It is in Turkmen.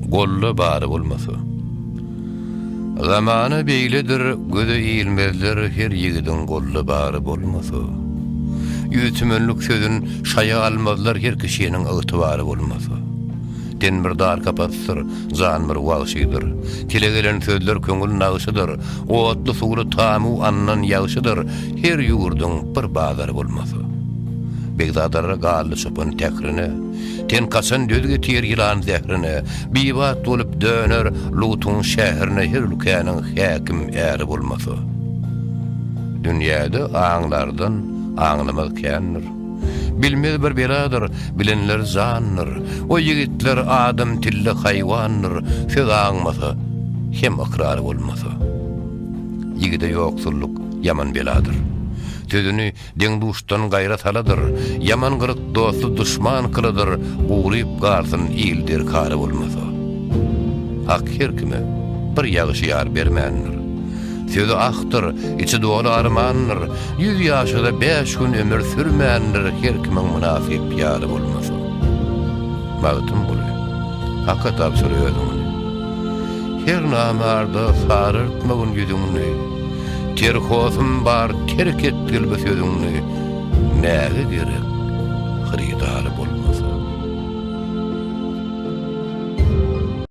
golla bary bolmasy. Zamana beýledir, göze iýilmezler her ýigidin golla bary bolmasy. Ýütümünlük sözün şaya almazlar her kişinin ıgtybary bolmasy. Denbir dar kapatsyr, zanmyr wagşydyr. Tile gelen sözler köňül nagyşydyr. Otly suwly tamu annan ýagşydyr. Her ýugurdyň bir bazary bolmasy. Begdadara gally çöpün tekrini, ten kaçan döz getir ýylan zährini, bibat bolup döner Lutun şäherine her lükäniň häkim äri bolmasy. Dünýäde aňlardan aňlamaz kändir. Bilmez bir beladır, bilenler zandır. O yigitler adam tilli hayvandır. Söz ağmasa, hem akrarı olmasa. Yigide yoksulluk yaman beladır. Sözünü deňduşdan gayrat haladır. Yaman gırık dostu düşman kılıdır. Uğrayıp garsın iyildir karı olmasa. Hak her kime bir ýagşy bermändir. Sözü aktır, içi dolu armandır. 100 ýaşyda 5 gün ömür sürmändir. Her kimin münasip ýary bolmasy. Magtym buly. Hakka tapşyr özüňi. Her namarda sarırtmagyn ýüzüňni. Terhosum bar terk etdil bu sözüňni. Näge gerek? Hridar